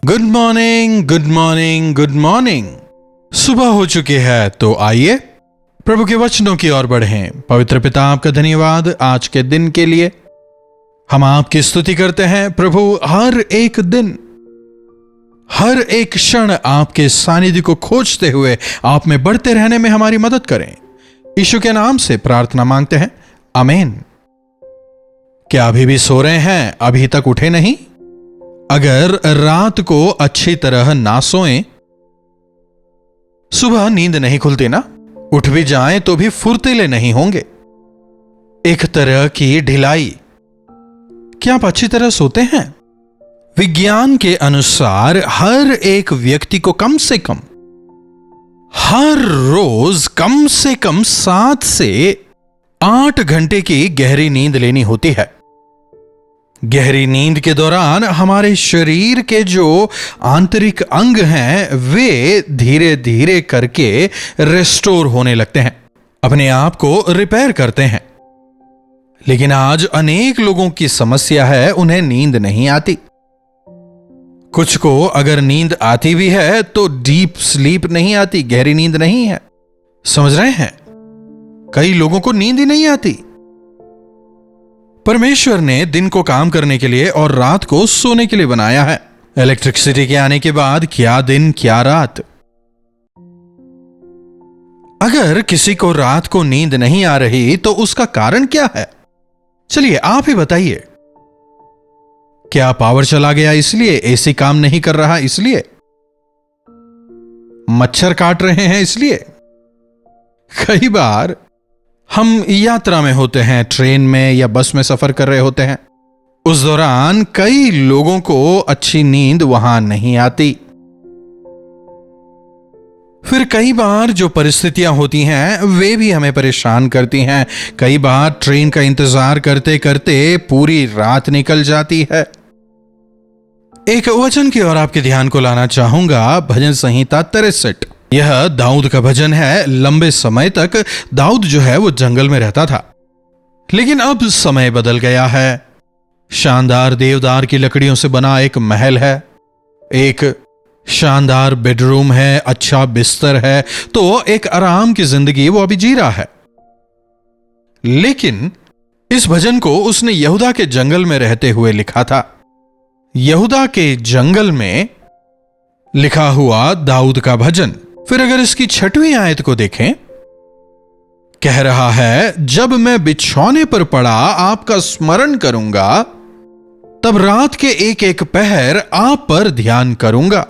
Good morning, good morning, good morning. सुबह हो चुकी है तो आइए प्रभु के वचनों की ओर बढ़ें। पवित्र पिता, आपका धन्यवाद आज के दिन के लिए। हम आपकी स्तुति करते हैं प्रभु। हर एक दिन, हर एक क्षण आपके सानिध्य को खोजते हुए आप में बढ़ते रहने में हमारी मदद करें। यीशु के नाम से प्रार्थना मांगते हैं, आमीन। क्या अभी भी सो रहे हैं? अभी तक उठे नहीं? अगर रात को अच्छी तरह ना सोएं, सुबह नींद नहीं खुलती ना, उठ भी जाएं तो भी फुर्तीले नहीं होंगे। एक तरह की ढिलाई। क्या आप अच्छी तरह सोते हैं? विज्ञान के अनुसार हर एक व्यक्ति को कम से कम हर रोज कम से कम 7 से 8 घंटे की गहरी नींद लेनी होती है। गहरी नींद के दौरान हमारे शरीर के जो आंतरिक अंग हैं वे धीरे धीरे करके रिस्टोर होने लगते हैं, अपने आप को रिपेयर करते हैं। लेकिन आज अनेक लोगों की समस्या है, उन्हें नींद नहीं आती। कुछ को अगर नींद आती भी है तो डीप स्लीप नहीं आती, गहरी नींद नहीं है। समझ रहे हैं? कई लोगों को नींद ही नहीं आती। परमेश्वर ने दिन को काम करने के लिए और रात को सोने के लिए बनाया है। इलेक्ट्रिसिटी के आने के बाद क्या दिन क्या रात। अगर किसी को रात को नींद नहीं आ रही तो उसका कारण क्या है? चलिए आप ही बताइए। क्या पावर चला गया इसलिए? एसी काम नहीं कर रहा इसलिए? मच्छर काट रहे हैं इसलिए? कई बार हम यात्रा में होते हैं, ट्रेन में या बस में सफर कर रहे होते हैं। उस दौरान कई लोगों को अच्छी नींद वहां नहीं आती। फिर कई बार जो परिस्थितियां होती हैं वे भी हमें परेशान करती हैं। कई बार ट्रेन का इंतजार करते करते पूरी रात निकल जाती है। एक वचन की ओर आपके ध्यान को लाना चाहूंगा, भजन संहिता 63। यह दाऊद का भजन है। लंबे समय तक दाऊद जो है वो जंगल में रहता था, लेकिन अब समय बदल गया है। शानदार देवदार की लकड़ियों से बना एक महल है, एक शानदार बेडरूम है, अच्छा बिस्तर है, तो एक आराम की जिंदगी वो अभी जी रहा है। लेकिन इस भजन को उसने यहूदा के जंगल में रहते हुए लिखा था। यहूदा के जंगल में लिखा हुआ दाऊद का भजन। फिर अगर इसकी 6वीं आयत को देखें, कह रहा है, जब मैं बिछौने पर पड़ा आपका स्मरण करूंगा, तब रात के एक एक पहर आप पर ध्यान करूंगा।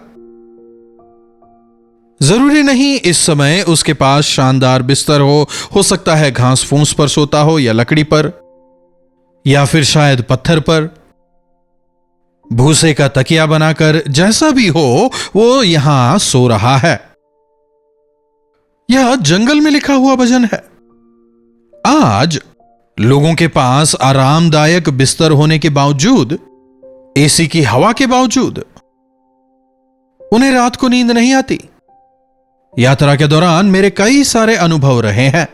जरूरी नहीं इस समय उसके पास शानदार बिस्तर हो सकता है घास फूस पर सोता हो या लकड़ी पर, या फिर शायद पत्थर पर, भूसे का तकिया बनाकर, जैसा भी हो वो यहां सो रहा है। यह जंगल में लिखा हुआ भजन है। आज लोगों के पास आरामदायक बिस्तर होने के बावजूद, एसी की हवा के बावजूद, उन्हें रात को नींद नहीं आती। यात्रा के दौरान मेरे कई सारे अनुभव रहे हैं।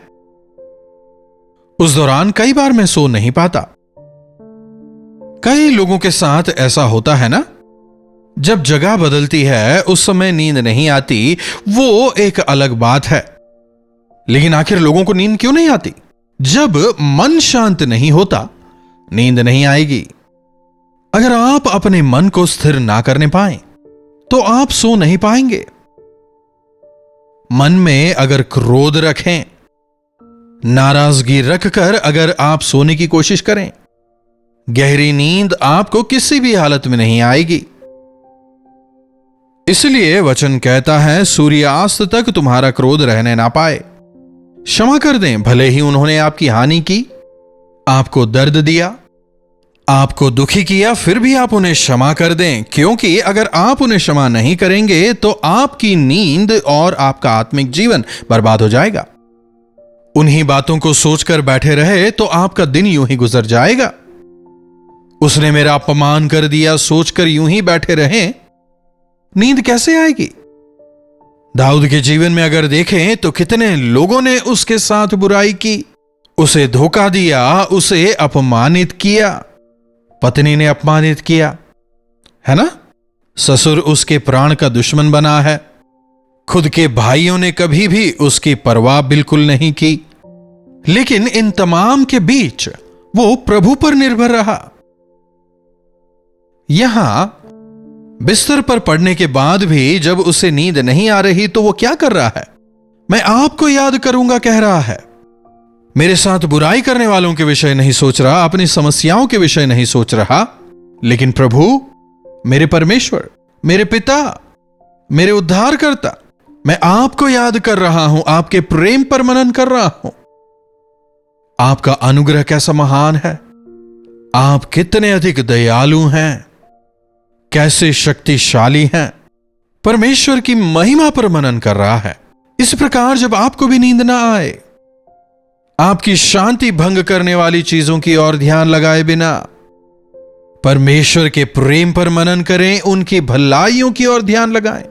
उस दौरान कई बार मैं सो नहीं पाता। कई लोगों के साथ ऐसा होता है ना, जब जगह बदलती है उस समय नींद नहीं आती, वो एक अलग बात है। लेकिन आखिर लोगों को नींद क्यों नहीं आती? जब मन शांत नहीं होता, नींद नहीं आएगी। अगर आप अपने मन को स्थिर ना करने पाए तो आप सो नहीं पाएंगे। मन में अगर क्रोध रखें, नाराजगी रखकर अगर आप सोने की कोशिश करें, गहरी नींद आपको किसी भी हालत में नहीं आएगी। इसलिए वचन कहता है, सूर्यास्त तक तुम्हारा क्रोध रहने ना पाए। क्षमा कर दें, भले ही उन्होंने आपकी हानि की, आपको दर्द दिया, आपको दुखी किया, फिर भी आप उन्हें क्षमा कर दें, क्योंकि अगर आप उन्हें क्षमा नहीं करेंगे तो आपकी नींद और आपका आत्मिक जीवन बर्बाद हो जाएगा। उन्हीं बातों को सोचकर बैठे रहे तो आपका दिन यूं ही गुजर जाएगा। उसने मेरा अपमान कर दिया सोचकर यूं ही बैठे रहें, नींद कैसे आएगी? दाऊद के जीवन में अगर देखें तो कितने लोगों ने उसके साथ बुराई की, उसे धोखा दिया, उसे अपमानित किया, पत्नी ने अपमानित किया, है ना? ससुर उसके प्राण का दुश्मन बना है। खुद के भाइयों ने कभी भी उसकी परवाह बिल्कुल नहीं की, लेकिन इन तमाम के बीच वो प्रभु पर निर्भर रहा। यहां बिस्तर पर पड़ने के बाद भी जब उसे नींद नहीं आ रही तो वो क्या कर रहा है? मैं आपको याद करूंगा कह रहा है। मेरे साथ बुराई करने वालों के विषय नहीं सोच रहा, अपनी समस्याओं के विषय नहीं सोच रहा, लेकिन प्रभु, मेरे परमेश्वर, मेरे पिता, मेरे उद्धारकर्ता, मैं आपको याद कर रहा हूं, आपके प्रेम पर मनन कर रहा हूं। आपका अनुग्रह कैसा महान है, आप कितने अधिक दयालु हैं, कैसे शक्तिशाली हैं। परमेश्वर की महिमा पर मनन कर रहा है। इस प्रकार जब आपको भी नींद ना आए, आपकी शांति भंग करने वाली चीजों की ओर ध्यान लगाए बिना परमेश्वर के प्रेम पर मनन करें, उनकी भलाइयों की ओर ध्यान लगाएं।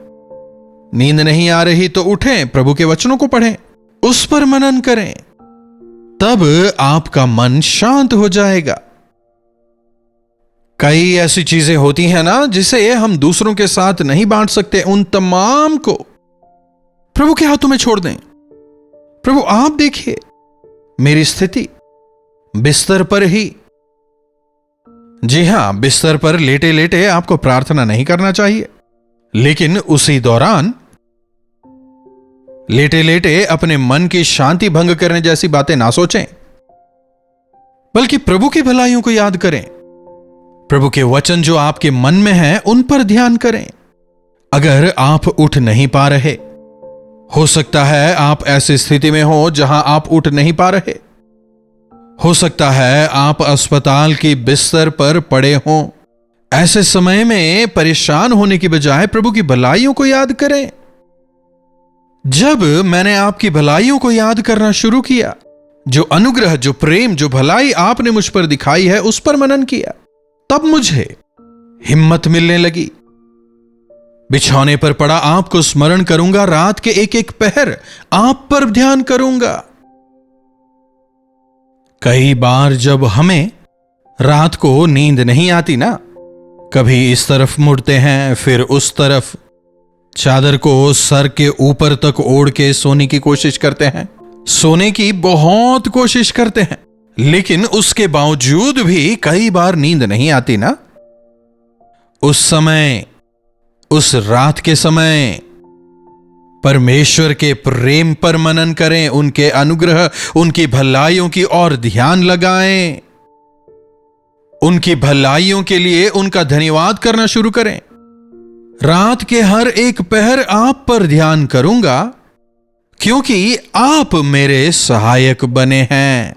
नींद नहीं आ रही तो उठें, प्रभु के वचनों को पढ़ें, उस पर मनन करें, तब आपका मन शांत हो जाएगा। कई ऐसी चीजें होती हैं ना जिसे हम दूसरों के साथ नहीं बांट सकते, उन तमाम को प्रभु के हाथों में छोड़ दें। प्रभु आप देखिए मेरी स्थिति, बिस्तर पर ही, जी हां, बिस्तर पर लेटे लेटे आपको प्रार्थना नहीं करना चाहिए, लेकिन उसी दौरान लेटे लेटे अपने मन की शांति भंग करने जैसी बातें ना सोचें, बल्कि प्रभु की भलाइयों को याद करें। प्रभु के वचन जो आपके मन में हैं, उन पर ध्यान करें। अगर आप उठ नहीं पा रहे, हो सकता है आप ऐसी स्थिति में हो जहां आप उठ नहीं पा रहे, हो सकता है आप अस्पताल की बिस्तर पर पड़े हों। ऐसे समय में परेशान होने की बजाय प्रभु की भलाइयों को याद करें। जब मैंने आपकी भलाइयों को याद करना शुरू किया, जो अनुग्रह, जो प्रेम, जो भलाई आपने मुझ पर दिखाई है, उस पर मनन किया, तब मुझे हिम्मत मिलने लगी। बिछौने पर पड़ा आपको स्मरण करूंगा, रात के एक एक पहर आप पर ध्यान करूंगा। कई बार जब हमें रात को नींद नहीं आती ना, कभी इस तरफ मुड़ते हैं, फिर उस तरफ, चादर को सर के ऊपर तक ओढ़ के सोने की कोशिश करते हैं, सोने की बहुत कोशिश करते हैं, लेकिन उसके बावजूद भी कई बार नींद नहीं आती ना। उस समय, उस रात के समय परमेश्वर के प्रेम पर मनन करें, उनके अनुग्रह, उनकी भलाइयों की ओर ध्यान लगाएं, उनकी भलाइयों के लिए उनका धन्यवाद करना शुरू करें। रात के हर एक पहर आप पर ध्यान करूंगा, क्योंकि आप मेरे सहायक बने हैं,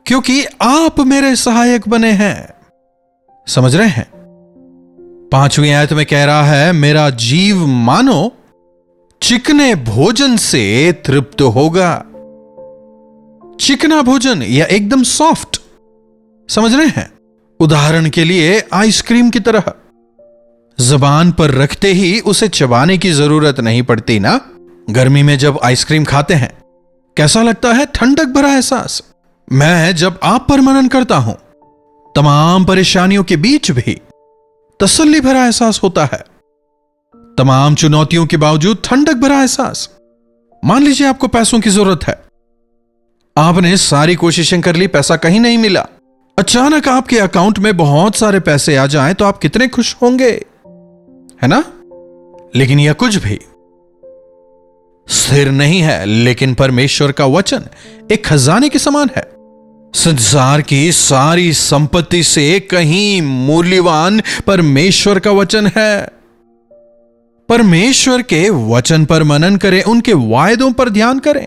क्योंकि आप मेरे सहायक बने हैं। समझ रहे हैं? 5वीं आयत में कह रहा है, मेरा जीव मानो चिकने भोजन से तृप्त होगा। चिकना भोजन या एकदम सॉफ्ट, समझ रहे हैं? उदाहरण के लिए आइसक्रीम की तरह, जबान पर रखते ही उसे चबाने की जरूरत नहीं पड़ती ना। गर्मी में जब आइसक्रीम खाते हैं कैसा लगता है? ठंडक भरा एहसास। मैं जब आप पर मनन करता हूं, तमाम परेशानियों के बीच भी तसल्ली भरा एहसास होता है। तमाम चुनौतियों के बावजूद ठंडक भरा एहसास। मान लीजिए आपको पैसों की जरूरत है, आपने सारी कोशिशें कर ली, पैसा कहीं नहीं मिला, अचानक आपके अकाउंट में बहुत सारे पैसे आ जाएं तो आप कितने खुश होंगे, है ना? लेकिन यह कुछ भी स्थिर नहीं है, लेकिन परमेश्वर का वचन एक खजाने के समान है। संसार की सारी संपत्ति से कहीं मूल्यवान परमेश्वर का वचन है। परमेश्वर के वचन पर मनन करें, उनके वायदों पर ध्यान करें,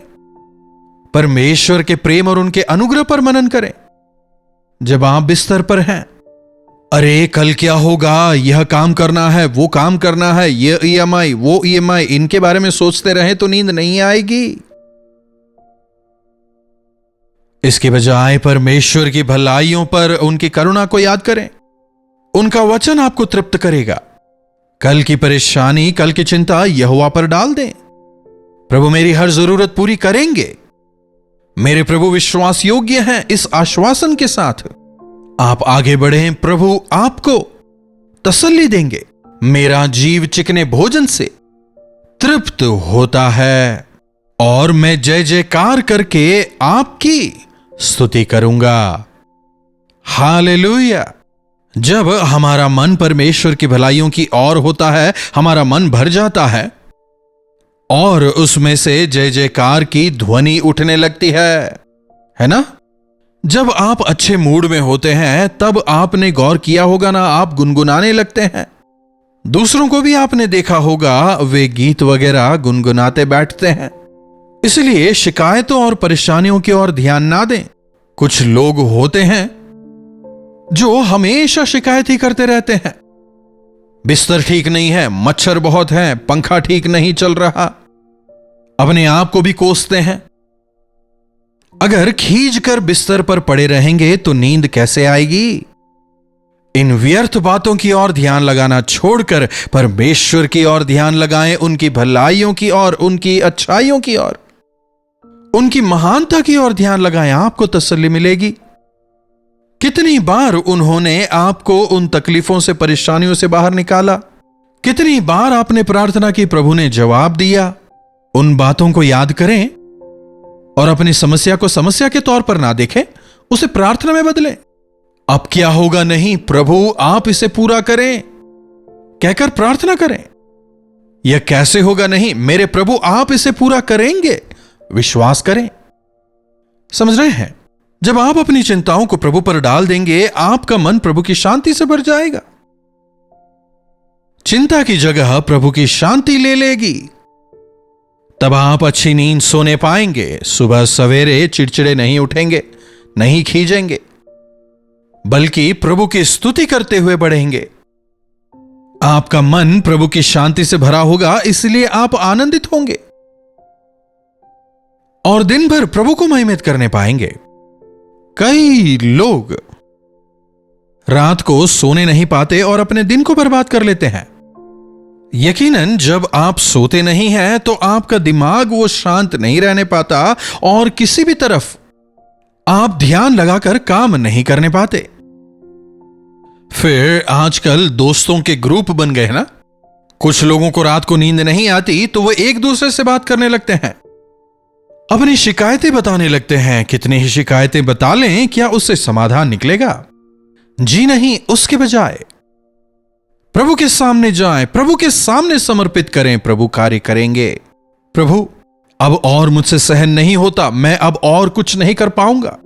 परमेश्वर के प्रेम और उनके अनुग्रह पर मनन करें। जब आप बिस्तर पर हैं, अरे कल क्या होगा, यह काम करना है, वो काम करना है, ये ईएमआई, वो ईएमआई, इनके बारे में सोचते रहें तो नींद नहीं आएगी। इसके बजाय परमेश्वर की भलाइयों पर, उनकी करुणा को याद करें। उनका वचन आपको तृप्त करेगा। कल की परेशानी, कल की चिंता यहोवा पर डाल दें। प्रभु मेरी हर जरूरत पूरी करेंगे। मेरे प्रभु विश्वास योग्य हैं। इस आश्वासन के साथ आप आगे बढ़ें, प्रभु आपको तसल्ली देंगे। मेरा जीव चिकने भोजन से तृप्त होता है और मैं जय जयकार करके आपकी स्तुति करूंगा। हालेलुया। जब हमारा मन परमेश्वर की भलाइयों की ओर होता है, हमारा मन भर जाता है और उसमें से जय जयकार की ध्वनि उठने लगती है ना? जब आप अच्छे मूड में होते हैं तब आपने गौर किया होगा ना, आप गुनगुनाने लगते हैं। दूसरों को भी आपने देखा होगा, वे गीत वगैरह गुनगुनाते बैठते हैं। इसलिए शिकायतों और परेशानियों की ओर ध्यान ना दें। कुछ लोग होते हैं जो हमेशा शिकायत ही करते रहते हैं। बिस्तर ठीक नहीं है, मच्छर बहुत हैं, पंखा ठीक नहीं चल रहा, अपने आप को भी कोसते हैं। अगर खींच कर बिस्तर पर पड़े रहेंगे तो नींद कैसे आएगी? इन व्यर्थ बातों की ओर ध्यान लगाना छोड़कर परमेश्वर की ओर ध्यान लगाएं, उनकी भलाइयों की ओर, उनकी अच्छाइयों की ओर, उनकी महानता की ओर ध्यान लगाएं, आपको तसल्ली मिलेगी। कितनी बार उन्होंने आपको उन तकलीफों से, परेशानियों से बाहर निकाला। कितनी बार आपने प्रार्थना की, प्रभु ने जवाब दिया। उन बातों को याद करें और अपनी समस्या को समस्या के तौर पर ना देखें, उसे प्रार्थना में बदलें। अब क्या होगा नहीं, प्रभु आप इसे पूरा करें कहकर प्रार्थना करें। यह कैसे होगा नहीं, मेरे प्रभु आप इसे पूरा करेंगे, विश्वास करें। समझ रहे हैं? जब आप अपनी चिंताओं को प्रभु पर डाल देंगे, आपका मन प्रभु की शांति से भर जाएगा। चिंता की जगह प्रभु की शांति ले लेगी। तब आप अच्छी नींद सोने पाएंगे। सुबह सवेरे चिड़चिड़े नहीं उठेंगे, नहीं खींचेंगे, बल्कि प्रभु की स्तुति करते हुए बढ़ेंगे। आपका मन प्रभु की शांति से भरा होगा, इसलिए आप आनंदित होंगे और दिन भर प्रभु को महिमित करने पाएंगे। कई लोग रात को सोने नहीं पाते और अपने दिन को बर्बाद कर लेते हैं। यकीनन जब आप सोते नहीं हैं तो आपका दिमाग वो शांत नहीं रहने पाता और किसी भी तरफ आप ध्यान लगाकर काम नहीं करने पाते। फिर आजकल दोस्तों के ग्रुप बन गए ना। कुछ लोगों को रात को नींद नहीं आती तो वो एक दूसरे से बात करने लगते हैं, अपनी शिकायतें बताने लगते हैं। कितनी ही शिकायतें बता लें, क्या उससे समाधान निकलेगा? जी नहीं। उसके बजाय प्रभु के सामने जाएं, प्रभु के सामने समर्पित करें, प्रभु कार्य करेंगे। प्रभु अब और मुझसे सहन नहीं होता, मैं अब और कुछ नहीं कर पाऊंगा,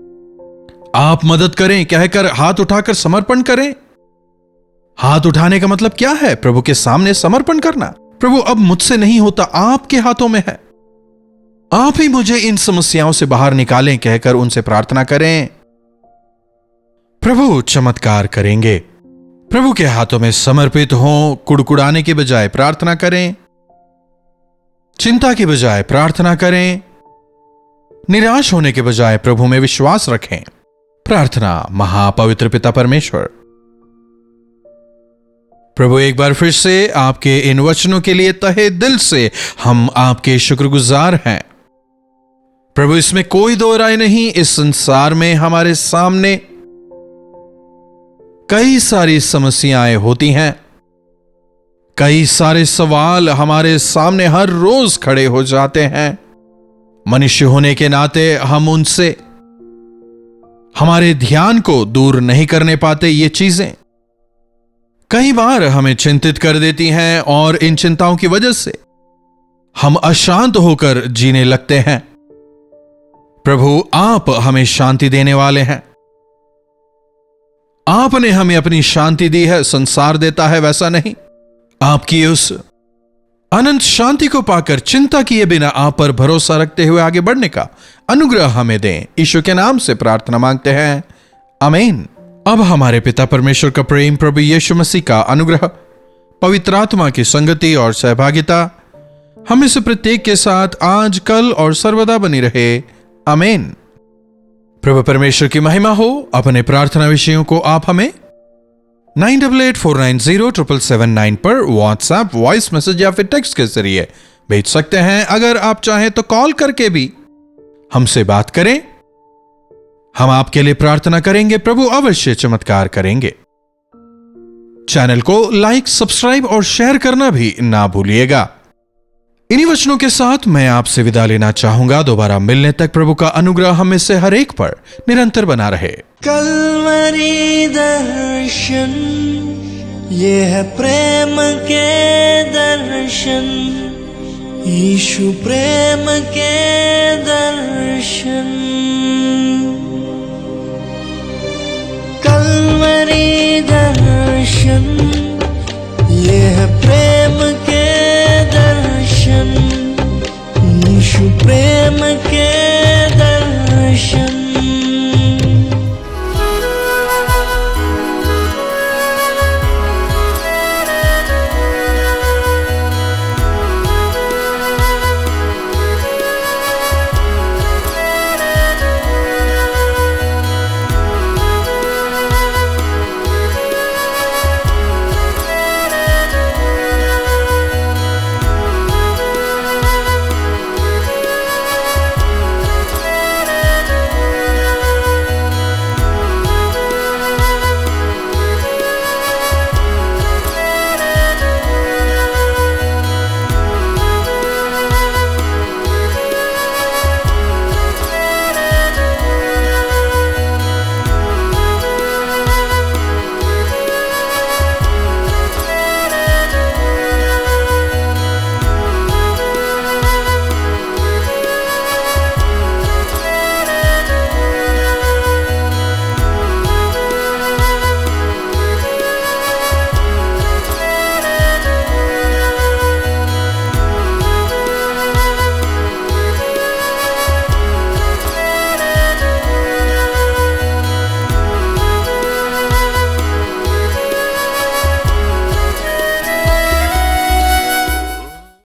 आप मदद करें कहकर हाथ उठाकर समर्पण करें। हाथ उठाने का मतलब क्या है? प्रभु के सामने समर्पण करना। प्रभु अब मुझसे नहीं होता, आपके हाथों में है, आप ही मुझे इन समस्याओं से बाहर निकालें कहकर उनसे प्रार्थना करें। प्रभु चमत्कार करेंगे। प्रभु के हाथों में समर्पित हों। कुड़कुड़ाने के बजाय प्रार्थना करें, चिंता के बजाय प्रार्थना करें, निराश होने के बजाय प्रभु में विश्वास रखें। प्रार्थना। महापवित्र पिता परमेश्वर, प्रभु एक बार फिर से आपके इन वचनों के लिए तहे दिल से हम आपके शुक्रगुजार हैं। प्रभु इसमें कोई दो राय नहीं, इस संसार में हमारे सामने कई सारी समस्याएं होती हैं, कई सारे सवाल हमारे सामने हर रोज खड़े हो जाते हैं। मनुष्य होने के नाते हम उनसे हमारे ध्यान को दूर नहीं करने पाते। ये चीजें कई बार हमें चिंतित कर देती हैं और इन चिंताओं की वजह से हम अशांत होकर जीने लगते हैं। प्रभु आप हमें शांति देने वाले हैं। आपने हमें अपनी शांति दी है, संसार देता है वैसा नहीं। आपकी उस अनंत शांति को पाकर चिंता किए बिना आप पर भरोसा रखते हुए आगे बढ़ने का अनुग्रह हमें दें। यीशु के नाम से प्रार्थना मांगते हैं, आमीन। अब हमारे पिता परमेश्वर का प्रेम, प्रभु यीशु मसीह का अनुग्रह, पवित्र आत्मा की संगति और सहभागिता हम इस प्रत्येक के साथ आज, कल और सर्वदा बनी रहे, आमीन। प्रभु परमेश्वर की महिमा हो। अपने प्रार्थना विषयों को आप हमें 9884907779 पर व्हाट्सएप वॉइस मैसेज या फिर टेक्स्ट के जरिए भेज सकते हैं। अगर आप चाहें तो कॉल करके भी हमसे बात करें, हम आपके लिए प्रार्थना करेंगे। प्रभु अवश्य चमत्कार करेंगे। चैनल को लाइक, सब्सक्राइब और शेयर करना भी ना भूलिएगा। इन्हीं वचनों के साथ मैं आपसे विदा लेना चाहूंगा। दोबारा मिलने तक प्रभु का अनुग्रह हम में से हर एक पर निरंतर बना रहे। कल्वरी दर्शन, ये है प्रेम के दर्शन, यीशु प्रेम के दर्शन। कल्वरी दर्शन,